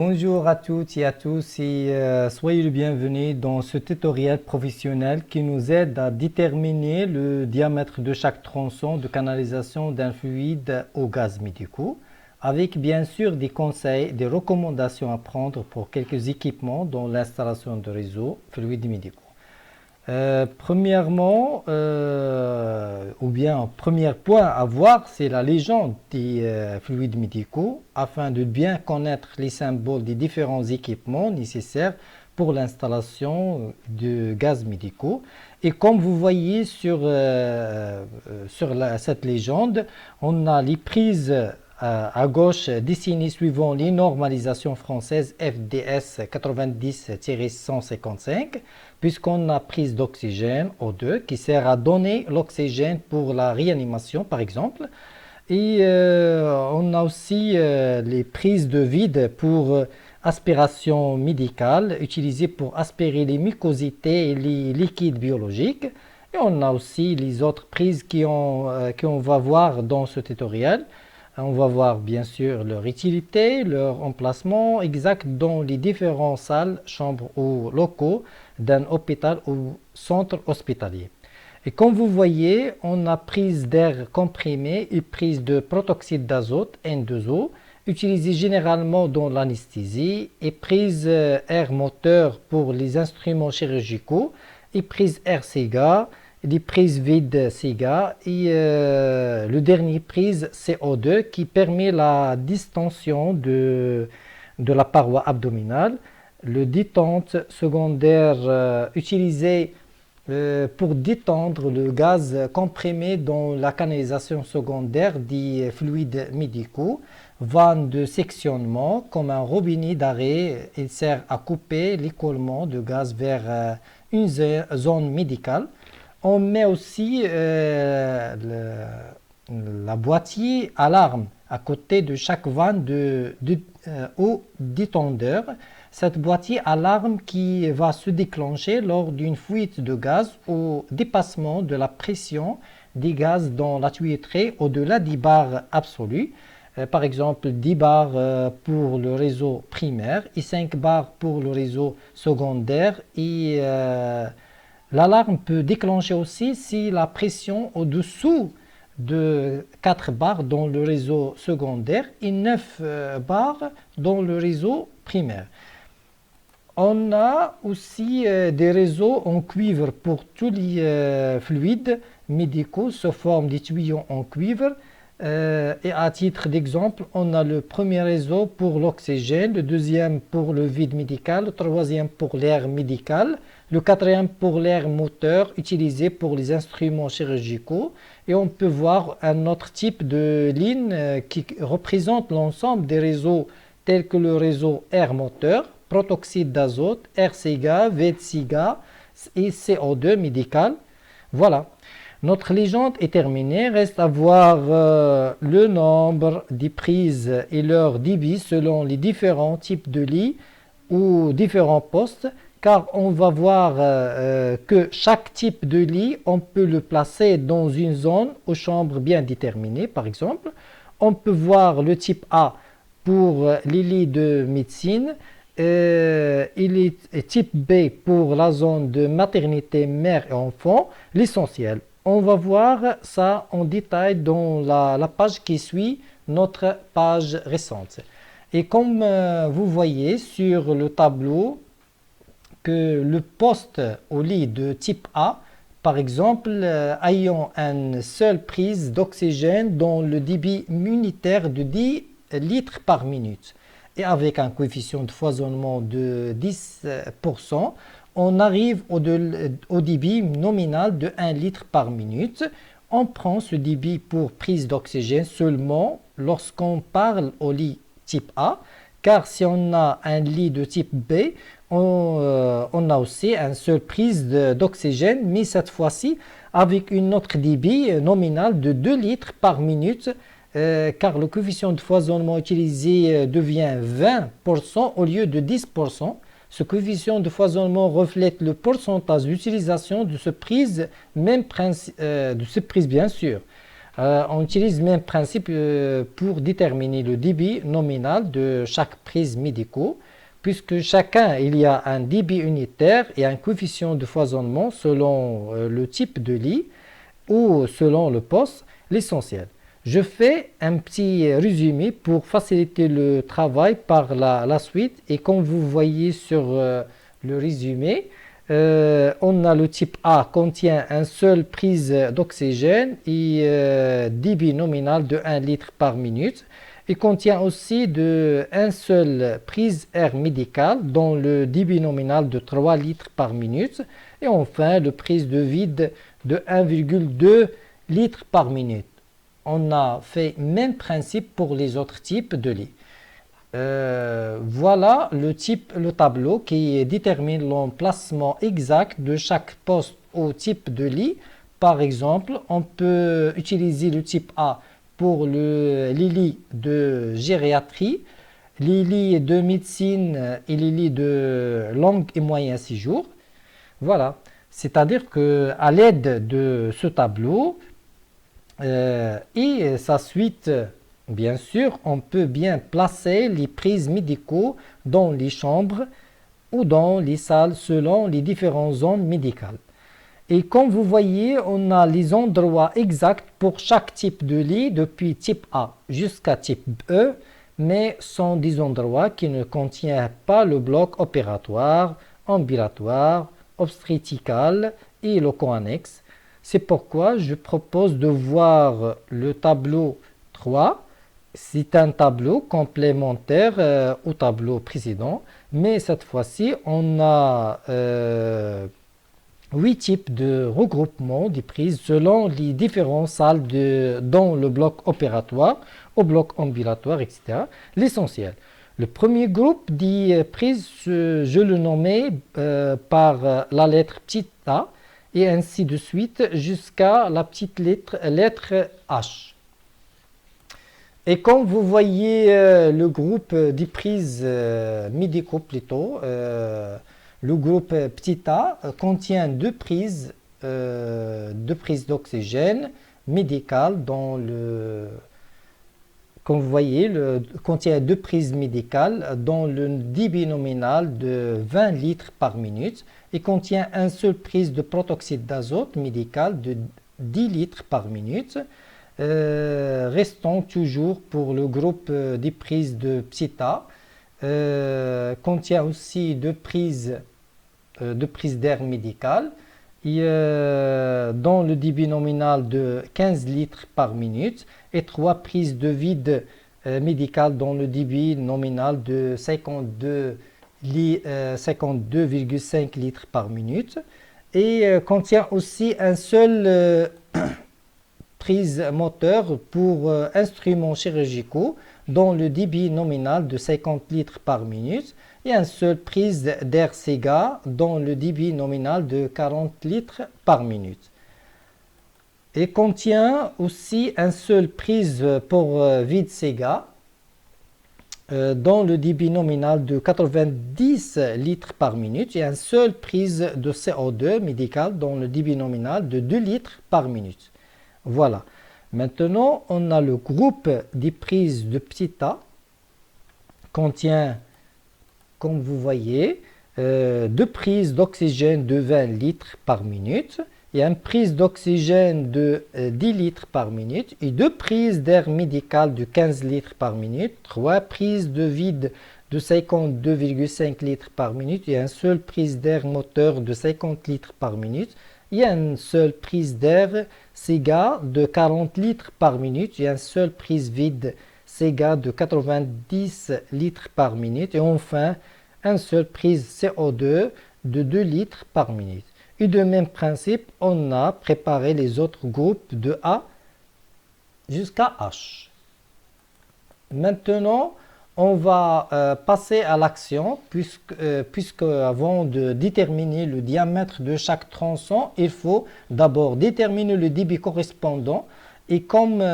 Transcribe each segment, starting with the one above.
Bonjour à toutes et à tous et soyez le bienvenu dans ce tutoriel professionnel qui nous aide à déterminer le diamètre de chaque tronçon de canalisation d'un fluide aux gaz médicaux, avec bien sûr des conseils, des recommandations à prendre pour quelques équipements dans l'installation de réseaux fluides médicaux. Premièrement, ou bien premier point à voir, c'est la légende des fluides médicaux afin de bien connaître les symboles des différents équipements nécessaires pour l'installation de gaz médicaux. Et comme vous voyez sur cette légende, on a les prises à gauche dessinées suivant les normalisations françaises FDS 90-155, puisqu'on a prise d'oxygène O2 qui sert à donner l'oxygène pour la réanimation par exemple. Et on a aussi les prises de vide pour aspiration médicale utilisées pour aspirer les mucosités et les liquides biologiques. Et on a aussi les autres prises qu'on va voir dans ce tutoriel. On va voir bien sûr leur utilité, leur emplacement exact dans les différentes salles, chambres ou locaux d'un hôpital ou centre hospitalier. Et comme vous voyez, on a prise d'air comprimé et prise de protoxyde d'azote N2O, utilisée généralement dans l'anesthésie, et prise air moteur pour les instruments chirurgicaux, et prise air SIGA, des prises vides SIGA et le dernier prise CO2 qui permet la distension de la paroi abdominale. Le détente secondaire utilisé pour détendre le gaz comprimé dans la canalisation secondaire des fluides médicaux. Vanne de sectionnement comme un robinet d'arrêt, il sert à couper l'écoulement de gaz vers une zone médicale. On met aussi la boîtier alarme à côté de chaque vanne au détendeur. Cette boîtier alarme qui va se déclencher lors d'une fuite de gaz ou dépassement de la pression des gaz dans la tuyauterie au-delà des barres absolues. Par exemple, 10 bars pour le réseau primaire et 5 bars pour le réseau secondaire. Et l'alarme peut déclencher aussi si la pression au-dessous de 4 bars dans le réseau secondaire et 9 bars dans le réseau primaire. On a aussi des réseaux en cuivre pour tous les fluides médicaux sous forme de tuyaux en cuivre. Et à titre d'exemple, on a le premier réseau pour l'oxygène, le deuxième pour le vide médical, le troisième pour l'air médical, le quatrième pour l'air moteur utilisé pour les instruments chirurgicaux. Et on peut voir un autre type de ligne qui représente l'ensemble des réseaux tels que le réseau air moteur, protoxyde d'azote, air SIGA, VSIGA et CO2 médical. Voilà. Notre légende est terminée, reste à voir le nombre des prises et leur débit selon les différents types de lits ou différents postes, car on va voir que chaque type de lit, on peut le placer dans une zone aux chambres bien déterminées, par exemple. On peut voir le type A pour les lits de médecine, et le type B pour la zone de maternité, mère et enfant, l'essentiel. On va voir ça en détail dans la page qui suit notre page récente. Et comme vous voyez sur le tableau que le poste au lit de type A, par exemple, ayant une seule prise d'oxygène dont le débit unitaire de 10 litres par minute et avec un coefficient de foisonnement de 10%, on arrive au débit nominal de 1 litre par minute. On prend ce débit pour prise d'oxygène seulement lorsqu'on parle au lit type A, car si on a un lit de type B, on a aussi une seule prise d'oxygène, mais cette fois-ci avec une autre débit nominal de 2 litres par minute, car le coefficient de foisonnement utilisé devient 20% au lieu de 10%. Ce coefficient de foisonnement reflète le pourcentage d'utilisation de ce prise, bien sûr. On utilise le même principe pour déterminer le débit nominal de chaque prise médicaux, puisque chacun, il y a un débit unitaire et un coefficient de foisonnement selon le type de lit ou selon le poste, l'essentiel. Je fais un petit résumé pour faciliter le travail par la suite, et comme vous voyez sur le résumé, on a le type A contient une seule prise d'oxygène et débit nominal de 1 litre par minute. Il contient aussi une seule prise air médical dont le débit nominal de 3 litres par minute. Et enfin, le prise de vide de 1,2 litres par minute. On a fait le même principe pour les autres types de lits. Voilà le tableau qui détermine l'emplacement exact de chaque poste au type de lit. Par exemple, on peut utiliser le type A pour les lits de gériatrie, les lits de médecine et les lits de long et moyen séjour. Voilà, c'est-à-dire qu'à l'aide de ce tableau et sa suite, bien sûr, on peut bien placer les prises médicaux dans les chambres ou dans les salles selon les différentes zones médicales. Et comme vous voyez, on a les endroits exacts pour chaque type de lit depuis type A jusqu'à type E, mais sont des endroits qui ne contiennent pas le bloc opératoire, ambulatoire, obstétrical et loco-annexe. C'est pourquoi je propose de voir le tableau 3. C'est un tableau complémentaire au tableau précédent, mais cette fois-ci, on a 8 types de regroupement des prises selon les différentes salles dans le bloc opératoire, au bloc ambulatoire, etc. L'essentiel. Le premier groupe des prises, je le nommais par la lettre petite a, et ainsi de suite jusqu'à la petite lettre H. Et comme vous voyez le groupe des prises médicaux plutôt, le groupe petit a contient deux prises d'oxygène médicales dans comme vous voyez, contient deux prises médicales dont le débit nominal de 20 litres par minute et contient une seule prise de protoxyde d'azote médical de 10 litres par minute. Restons toujours pour le groupe des prises de petit a. Contient aussi deux prises d'air médical et, dont le débit nominal de 15 litres par minute et trois prises de vide médical dont le débit nominal de 52,5 litres par minute et contient aussi un seul prise moteur pour instruments chirurgicaux dont le débit nominal de 50 litres par minute et une seule prise d'air Sega dont le débit nominal de 40 litres par minute. Et contient aussi une seule prise pour vide Sega dont le débit nominal de 90 litres par minute et une seule prise de CO2 médical dont le débit nominal de 2 litres par minute. Voilà. Maintenant, on a le groupe des prises de petit a contient, comme vous voyez, deux prises d'oxygène de 20 litres par minute et une prise d'oxygène de 10 litres par minute et deux prises d'air médical de 15 litres par minute, trois prises de vide de 52,5 litres par minute et une seule prise d'air moteur de 50 litres par minute et une seule prise d'air Sega de 40 litres par minute et une seule prise vide Sega de 90 litres par minute et enfin une seule prise CO2 de 2 litres par minute. Et de même principe, on a préparé les autres groupes de A jusqu'à H. Maintenant, on va passer à l'action puisque avant de déterminer le diamètre de chaque tronçon, il faut d'abord déterminer le débit correspondant. Et comme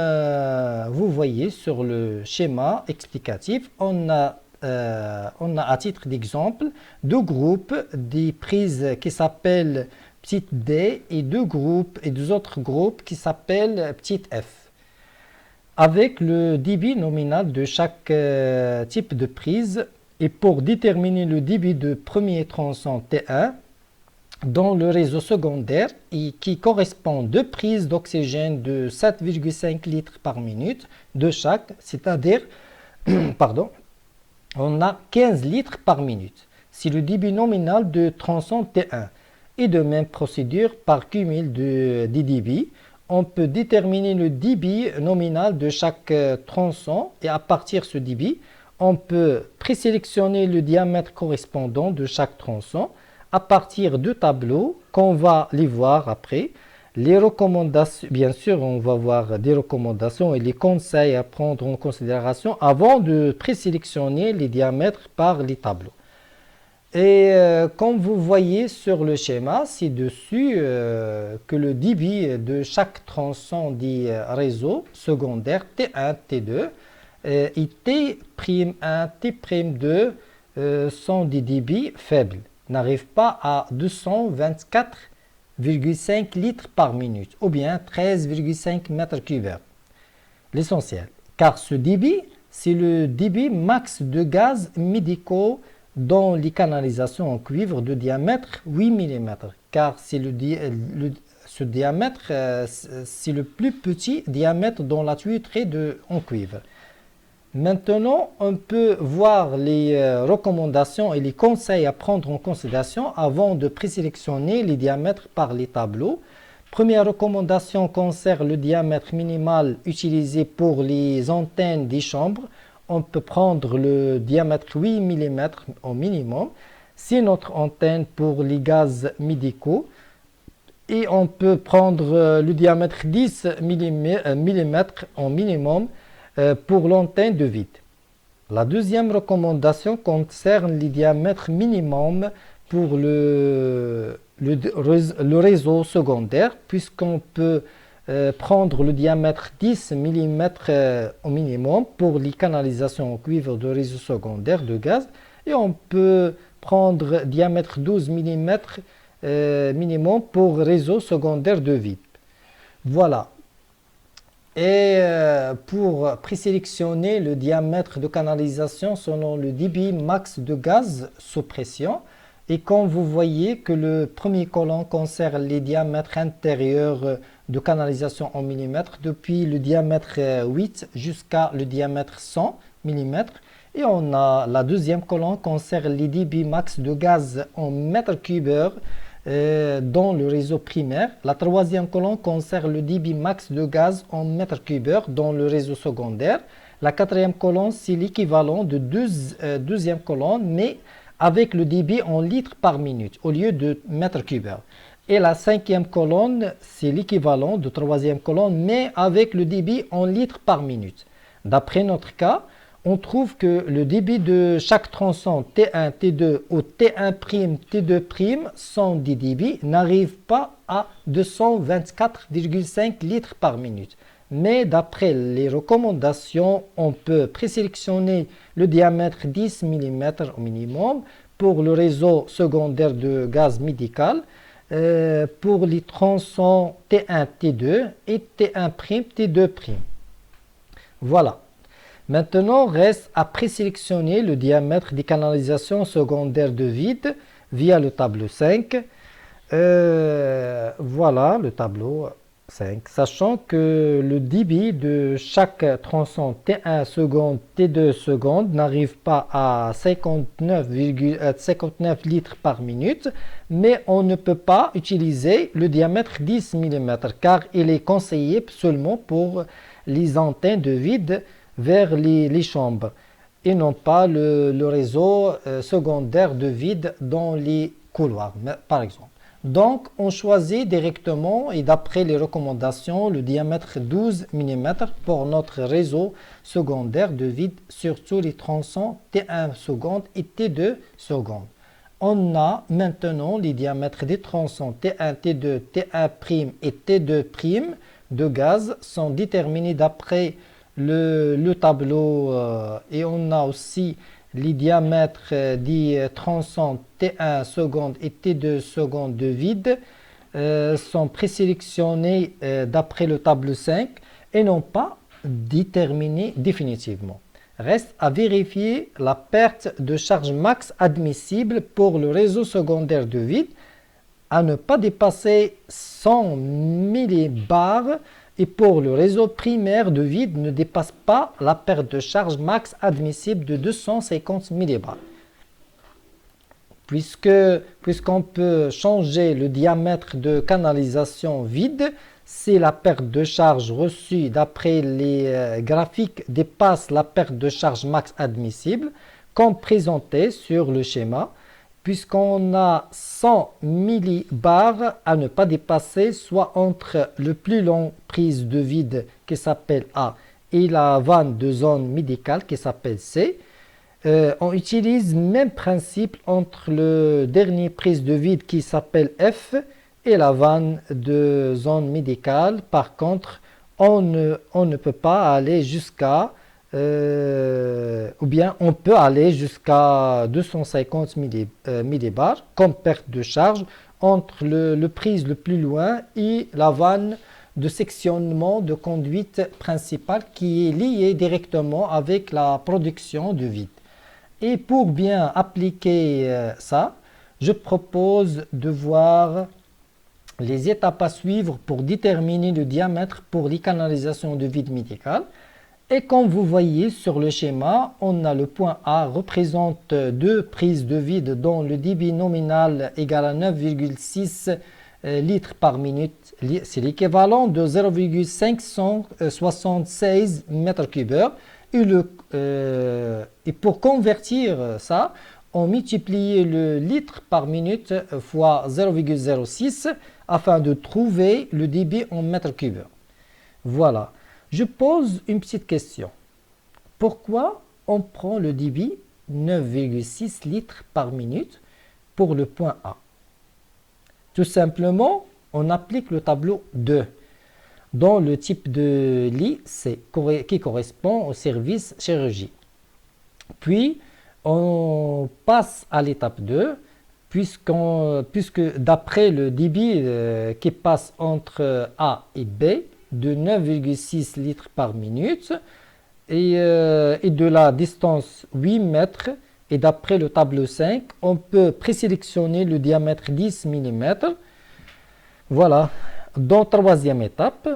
vous voyez sur le schéma explicatif, on a à titre d'exemple deux groupes des prises qui s'appellent petite d et deux autres groupes qui s'appellent petite f. avec le débit nominal de chaque type de prise. Et pour déterminer le débit de premier tronçon T1 dans le réseau secondaire et qui correspond à deux prises d'oxygène de 7,5 litres par minute de chaque, c'est-à-dire, pardon, on a 15 litres par minute. C'est le débit nominal de tronçon T1. Et de même procédure par cumul des débits, on peut déterminer le débit nominal de chaque tronçon et à partir de ce débit, on peut présélectionner le diamètre correspondant de chaque tronçon à partir de tableaux qu'on va les voir après. Les recommandations, bien sûr, on va voir des recommandations et les conseils à prendre en considération avant de présélectionner les diamètres par les tableaux. Et comme vous voyez sur le schéma ci-dessus, que le débit de chaque tronçon dit réseau secondaire T1, T2 et T'1, T'2 sont des débits faibles, n'arrivent pas à 224,5 litres par minute ou bien 13,5 mètres cubes. L'essentiel, car ce débit, c'est le débit max de gaz médicaux dans les canalisations en cuivre de diamètre 8 mm, car c'est ce diamètre, c'est le plus petit diamètre dans la tuyauterie en cuivre. Maintenant, on peut voir les recommandations et les conseils à prendre en considération avant de présélectionner les diamètres par les tableaux. Première recommandation concerne le diamètre minimal utilisé pour les antennes des chambres. On peut prendre le diamètre 8 mm au minimum. C'est notre antenne pour les gaz médicaux. Et on peut prendre le diamètre 10 mm au minimum pour l'antenne de vide. La deuxième recommandation concerne les diamètres minimum pour le réseau secondaire, puisqu'on peut prendre le diamètre 10 mm au minimum pour les canalisations en cuivre de réseau secondaire de gaz, et on peut prendre diamètre 12 mm minimum pour réseau secondaire de vide. Voilà. Et pour présélectionner le diamètre de canalisation selon le débit max de gaz sous pression, et comme vous voyez que le premier colonne concerne les diamètres intérieurs de canalisation en millimètres depuis le diamètre 8 jusqu'à le diamètre 100 mm, et on a la deuxième colonne concerne les débits max de gaz en mètres cubes dans le réseau primaire. La troisième colonne concerne le débit max de gaz en mètres cubes dans le réseau secondaire. La quatrième colonne, c'est l'équivalent de deuxième colonne, mais avec le débit en litres par minute au lieu de mètres cubes. Et la cinquième colonne, c'est l'équivalent de troisième colonne, mais avec le débit en litres par minute. D'après notre cas, on trouve que le débit de chaque tronçon T1, T2 ou T1', T2' sans des débits n'arrive pas à 224,5 litres par minute. Mais d'après les recommandations, on peut présélectionner le diamètre 10 mm au minimum pour le réseau secondaire de gaz médical, pour les tronçons T1, T2 et T1', T2'. Voilà. Maintenant, reste à présélectionner le diamètre des canalisations secondaires de vide via le tableau 5. Voilà le tableau 5. Sachant que le débit de chaque tronçon T1 seconde, T2 seconde n'arrive pas à 59 litres par minute, mais on ne peut pas utiliser le diamètre 10 mm car il est conseillé seulement pour les antennes de vide vers les chambres et non pas le réseau secondaire de vide dans les couloirs, par exemple. Donc, on choisit directement et d'après les recommandations le diamètre 12 mm pour notre réseau secondaire de vide, surtout les tronçons T1 seconde et T2 seconde. On a maintenant les diamètres des tronçons T1, T2, T1' et T2' de gaz sont déterminés d'après le tableau et on a aussi les diamètres des tronçons T1 seconde et T2 seconde de vide sont présélectionnés d'après le tableau 5 et non pas déterminer définitivement. Reste à vérifier la perte de charge max admissible pour le réseau secondaire de vide à ne pas dépasser 100 millibars et pour le réseau primaire de vide ne dépasse pas la perte de charge max admissible de 250 millibars. Puisqu'on peut changer le diamètre de canalisation vide, si la perte de charge reçue d'après les graphiques dépasse la perte de charge max admissible, comme présenté sur le schéma, puisqu'on a 100 millibars à ne pas dépasser, soit entre le plus long prise de vide qui s'appelle A et la vanne de zone médicale qui s'appelle C. On utilise le même principe entre le dernier prise de vide qui s'appelle F et la vanne de zone médicale. Par contre, on ne peut pas aller jusqu'à, ou bien on peut aller jusqu'à 250 millibars comme perte de charge entre le prise le plus loin et la vanne de sectionnement de conduite principale qui est liée directement avec la production de vide. Et pour bien appliquer ça, je propose de voir les étapes à suivre pour déterminer le diamètre pour les canalisations de vide médical. Et comme vous voyez sur le schéma, on a le point A représente deux prises de vide dont le débit nominal égale à 9,6 litres par minute. C'est l'équivalent de 0,576 m3. Et pour convertir ça, on multiplie le litre par minute fois 0,06 afin de trouver le débit en mètres cubes. Voilà. Je pose une petite question. Pourquoi on prend le débit 9,6 litres par minute pour le point A? Tout simplement, on applique le tableau 2 dans le type de lit C qui correspond au service chirurgie. Puis, on passe à l'étape 2 puisque d'après le débit qui passe entre A et B de 9,6 litres par minute et de la distance 8 mètres et d'après le tableau 5, on peut présélectionner le diamètre 10 mm. Voilà. Dans la troisième étape,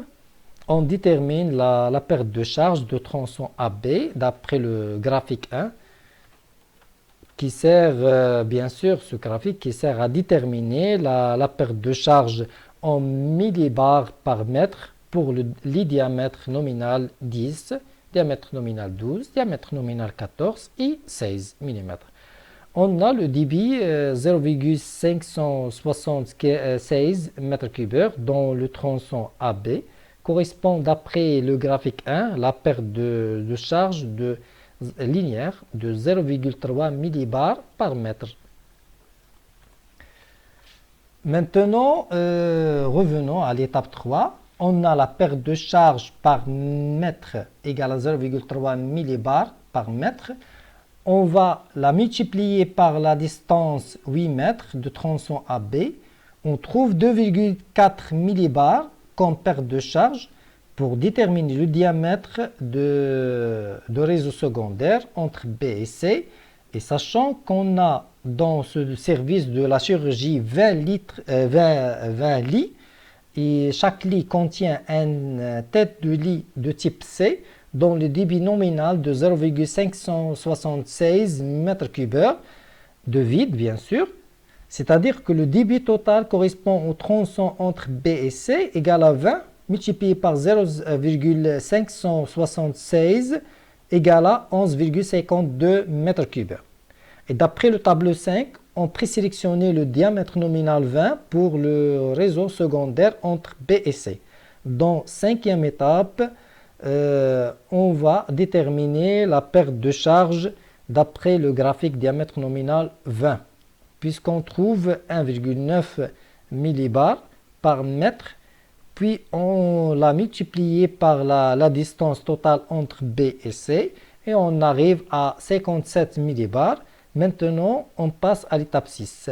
on détermine la perte de charge de tronçon AB d'après le graphique 1 qui sert, bien sûr, ce graphique qui sert à déterminer la perte de charge en millibars par mètre pour les diamètres nominal 10, diamètre nominal 12, diamètre nominal 14 et 16 mm. On a le débit 0,576 m3 dans le tronçon AB, correspond d'après le graphique 1 la perte de charge linéaire de 0,3 millibars par mètre. Maintenant, revenons à l'étape 3. On a la perte de charge par mètre égale à 0,3 millibars par mètre. On va la multiplier par la distance 8 mètres de tronçon AB. On trouve 2,4 millibars comme perte de charge pour déterminer le diamètre de réseau secondaire entre B et C. Et sachant qu'on a dans ce service de la chirurgie 20 lits, et chaque lit contient une tête de lit de type C dont le débit nominal de 0,576 m3 de vide, bien sûr. C'est-à-dire que le débit total correspond au tronçon entre B et C égal à 20 multiplié par 0,576 égale à 11,52 m3. Et d'après le tableau 5, on présélectionnait le diamètre nominal 20 pour le réseau secondaire entre B et C. Dans cinquième étape, on va déterminer la perte de charge d'après le graphique diamètre nominal 20, puisqu'on trouve 1,9 millibars par mètre, puis on l'a multiplié par la distance totale entre B et C, et on arrive à 57 millibars. Maintenant, on passe à l'étape 6.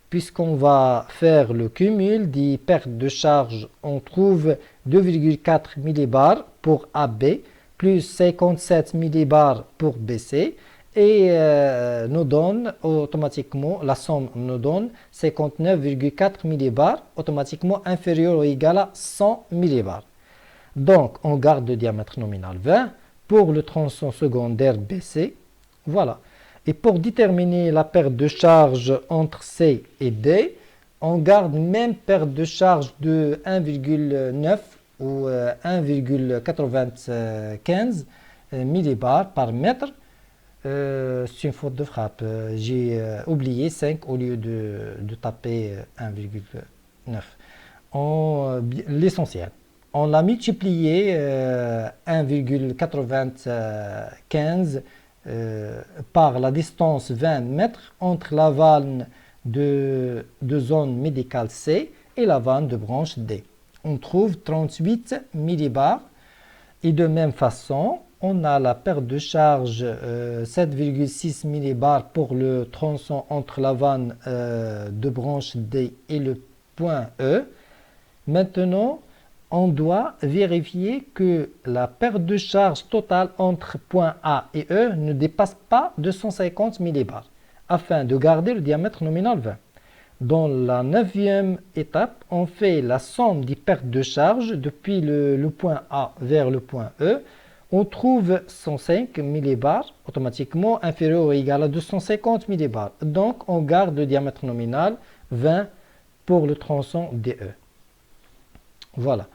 Puisqu'on va faire le cumul des pertes de charge, on trouve 2,4 millibars pour AB, plus 57 millibars pour BC et nous donne automatiquement, la somme nous donne 59,4 millibars, automatiquement inférieur ou égal à 100 millibars. Donc, on garde le diamètre nominal 20 pour le tronçon secondaire BC. Voilà. Et pour déterminer la perte de charge entre C et D, on garde même perte de charge de 1,9 ou 1,95 millibars par mètre. C'est une faute de frappe. J'ai oublié 5 au lieu de taper 1,9. L'essentiel. On l'a multiplié 1,95 par la distance 20 mètres entre la vanne de zone médicale C et la vanne de branche D. On trouve 38 millibars. Et de même façon, on a la perte de charge 7,6 millibars pour le tronçon entre la vanne de branche D et le point E. Maintenant, on doit vérifier que la perte de charge totale entre point A et E ne dépasse pas 250 millibars afin de garder le diamètre nominal 20. Dans la 9e étape, on fait la somme des pertes de charge depuis le point A vers le point E. On trouve 105 millibars, automatiquement inférieur ou égal à 250 millibars. Donc, on garde le diamètre nominal 20 pour le tronçon DE. Voilà.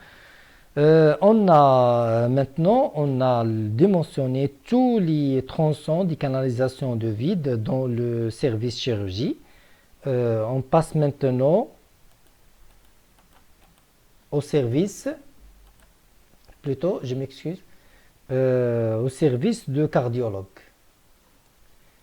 Maintenant, on a dimensionné tous les tronçons des canalisations de vide dans le service chirurgie. On passe maintenant au service, plutôt, je m'excuse, au service de cardiologue.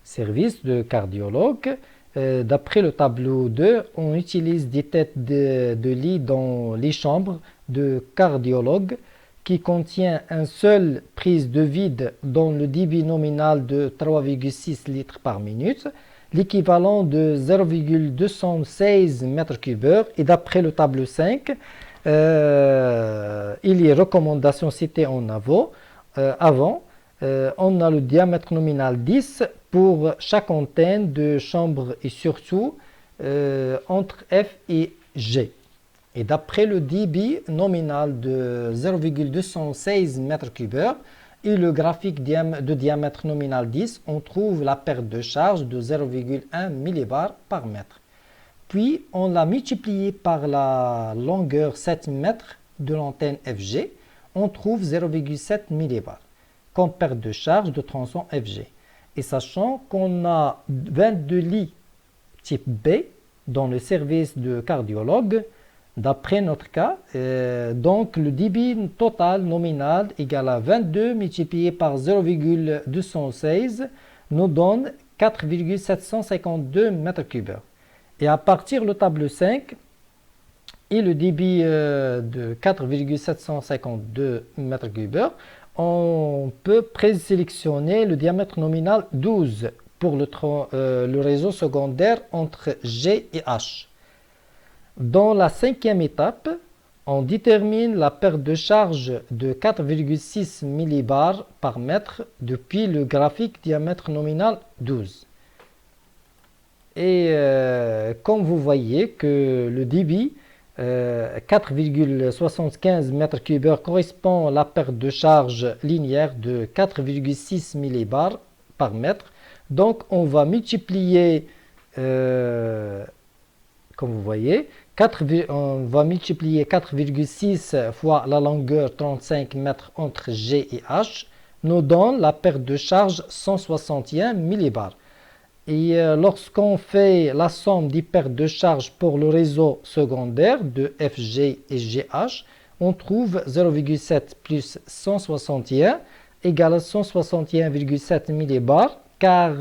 Service de cardiologue. D'après le tableau 2, on utilise des têtes de lit dans les chambres de cardiologue qui contient une seule prise de vide dont le débit nominal de 3,6 litres par minute, l'équivalent de 0,216 m3. Et d'après le tableau 5, il y a recommandations citées en avant. On a le diamètre nominal 10 pour chaque antenne de chambre et surtout entre F et G. Et d'après le débit nominal de 0,216 m3 et le graphique de diamètre nominal 10, on trouve la perte de charge de 0,1 millibars par mètre. Puis on l'a multiplié par la longueur 7 mètres de l'antenne FG, on trouve 0,7 millibars comme perte de charge de tronçon FG. Et sachant qu'on a 22 lits type B dans le service de cardiologue, d'après notre cas, donc le débit total nominal égal à 22 multiplié par 0,216 nous donne 4,752 m3. Et à partir du tableau 5, et le débit de 4,752 m3, on peut présélectionner le diamètre nominal 12 pour le réseau secondaire entre G et H. Dans la 5e étape, on détermine la perte de charge de 4,6 millibars par mètre depuis le graphique diamètre nominal 12. Et comme vous voyez que le débit 4,75 m3 correspond à la perte de charge linéaire de 4,6 millibars par mètre. Donc on va multiplier, comme vous voyez, on va multiplier 4,6 fois la longueur 35 mètres entre G et H, nous donne la perte de charge 161 millibars. Et lorsqu'on fait la somme des pertes de charge pour le réseau secondaire de FG et GH, on trouve 0,7 plus 161 égale à 161,7 millibars, car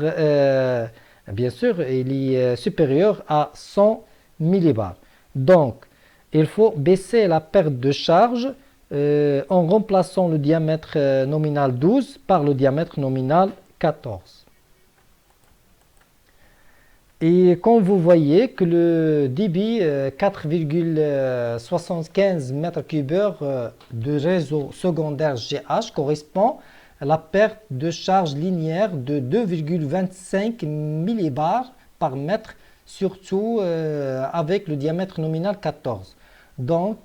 bien sûr il est supérieur à 100 millibars. Donc il faut baisser la perte de charge en remplaçant le diamètre nominal 12 par le diamètre nominal 14. Et comme vous voyez que le débit 4,75 m3 de réseau secondaire GH correspond à la perte de charge linéaire de 2,25 millibars par mètre, surtout avec le diamètre nominal 14. Donc,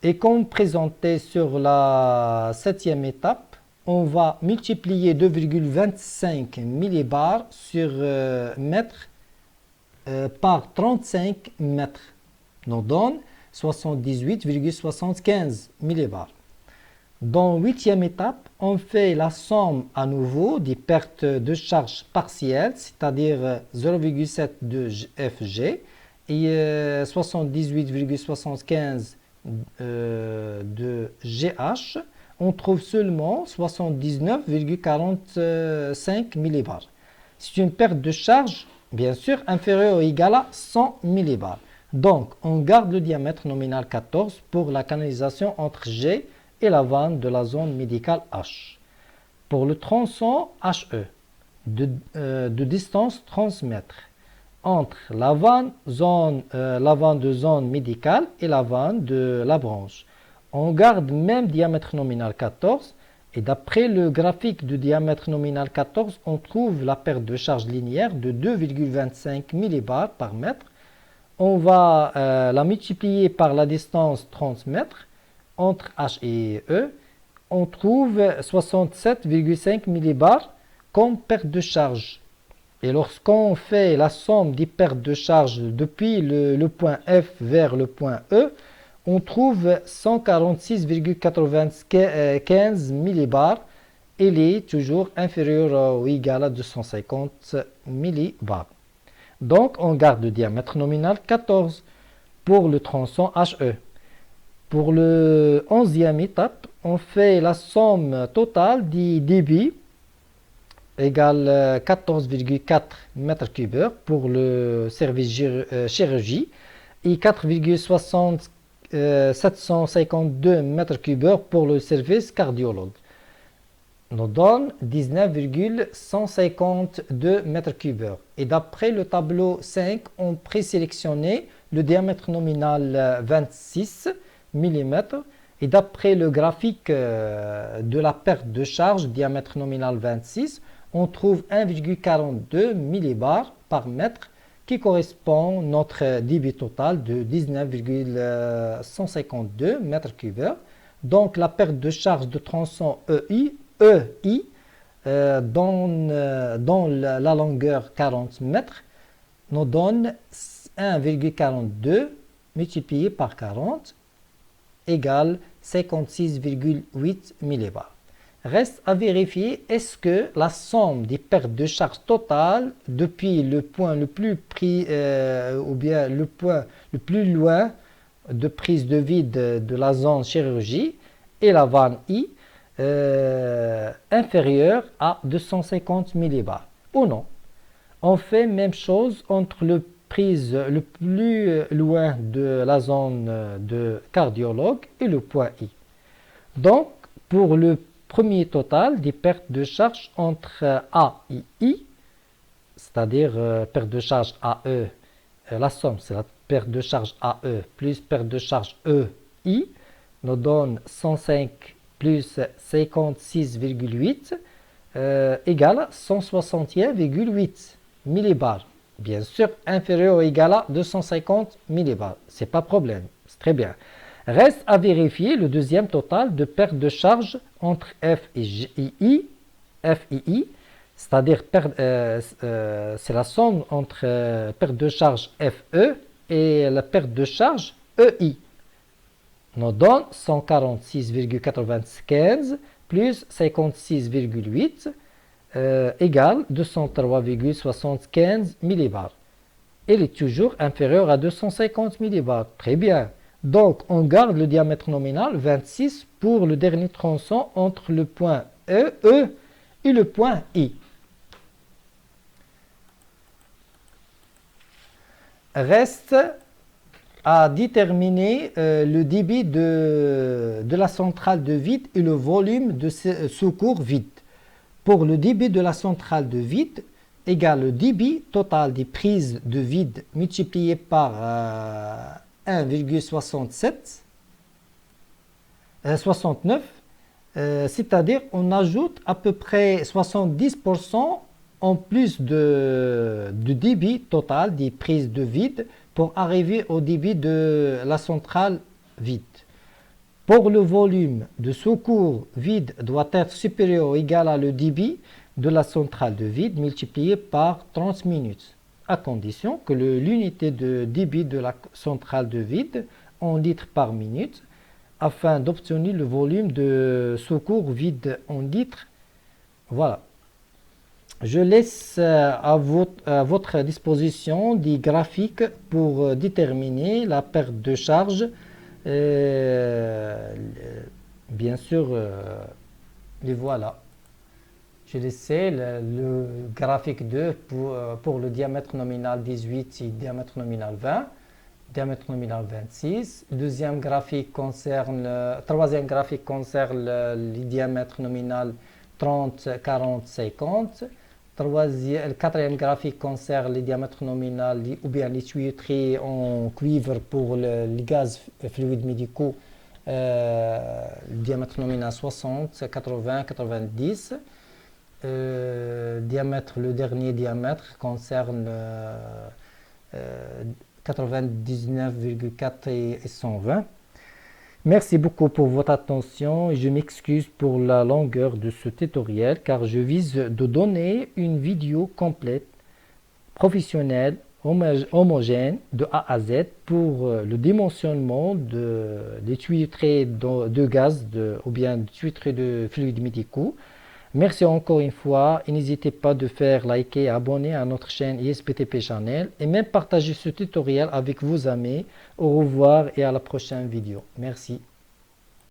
et comme présenté sur la 7e étape, on va multiplier 2,25 millibars sur mètre par 35 mètres, nous donne 78,75 millibars. Dans la 8e étape, on fait la somme à nouveau des pertes de charge partielles, c'est-à-dire 0,7 de FG et 78,75 de GH. On trouve seulement 79,45 millibars. C'est une perte de charge, bien sûr, inférieure ou égale à 100 millibars. Donc, on garde le diamètre nominal 14 pour la canalisation entre G et la vanne de la zone médicale H. Pour le tronçon HE, de distance 30 mètres, entre la vanne de zone médicale et la vanne de la branche. On garde même diamètre nominal 14 et d'après le graphique du diamètre nominal 14, on trouve la perte de charge linéaire de 2,25 millibars par mètre. On va la multiplier par la distance 30 mètres entre H et E. On trouve 67,5 millibars comme perte de charge. Et lorsqu'on fait la somme des pertes de charge depuis le point F vers le point E, on trouve 146,95 millibars. Il est toujours inférieur ou égal à 250 millibars. Donc, on garde le diamètre nominal 14 pour le tronçon HE. Pour le 11e étape, on fait la somme totale des débits égale 14,4 m3 pour le service chirurgie et 4,752 m3 pour le service cardiologue. Nous donne 19,152 m3. Et d'après le tableau 5, on présélectionné le diamètre nominal 26 mm. Et d'après le graphique de la perte de charge, diamètre nominal 26, on trouve 1,42 millibars par mètre qui correspond à notre débit total de 19,152 m3. Donc la perte de charge de tronçon EI dans la longueur 40 mètres nous donne 1,42 multiplié par 40 égale 56,8 millibars. Reste à vérifier est-ce que la somme des pertes de charge totales depuis le point le plus ou bien le point le plus loin de prise de vide de la zone chirurgie et la vanne I inférieure à 250 millibars ou non. On fait même chose entre le prise le plus loin de la zone de cardiologue et le point I. Donc, pour le premier total des pertes de charge entre A et I, c'est-à-dire perte de charge AE, la somme c'est la perte de charge AE plus perte de charge EI, nous donne 105 plus 56,8 égale 161,8 millibars. Bien sûr, inférieur ou égal à 250 millibars. C'est pas problème, c'est très bien. Reste à vérifier le deuxième total de perte de charge entre F et I, c'est-à-dire c'est la somme entre perte de charge FE et la perte de charge EI. Nous donne 146,95 plus 56,8 égale 203,75 millibars. Il est toujours inférieur à 250 millibars. Très bien. Donc, on garde le diamètre nominal 26 pour le dernier tronçon entre le point E et le point I. Reste à déterminer le débit de la centrale de vide et le volume de secours vide. Pour le débit de la centrale de vide, égale le débit total des prises de vide multiplié par 1,69, c'est-à-dire on ajoute à peu près 70% en plus de débit total des prises de vide pour arriver au débit de la centrale vide. Pour le volume de secours vide doit être supérieur ou égal à le débit de la centrale de vide multiplié par 30 minutes, à condition que l'unité de débit de la centrale de vide en litres par minute, afin d'obtenir le volume de secours vide en litres. Voilà. Je laisse à votre disposition des graphiques pour déterminer la perte de charge. Bien sûr, les voilà. J'ai laissé le graphique 2 pour le diamètre nominal 18 et diamètre nominal 20, diamètre nominal 26. Troisième graphique concerne le diamètre nominal 30, 40, 50. Le quatrième graphique concerne les diamètres nominal ou bien les tuyauteries en cuivre pour les gaz fluides médicaux. Le diamètre nominal 60, 80, 90. Le dernier diamètre concerne 99,4 et 120. Merci beaucoup pour votre attention et je m'excuse pour la longueur de ce tutoriel car je vise de donner une vidéo complète, professionnelle, homogène de A à Z pour le dimensionnement des tuyauteries de gaz ou bien des tuyauteries de fluides médicaux. Merci encore une fois et n'hésitez pas de faire liker et abonner à notre chaîne ISBTP Channel et même partager ce tutoriel avec vos amis. Au revoir et à la prochaine vidéo. Merci.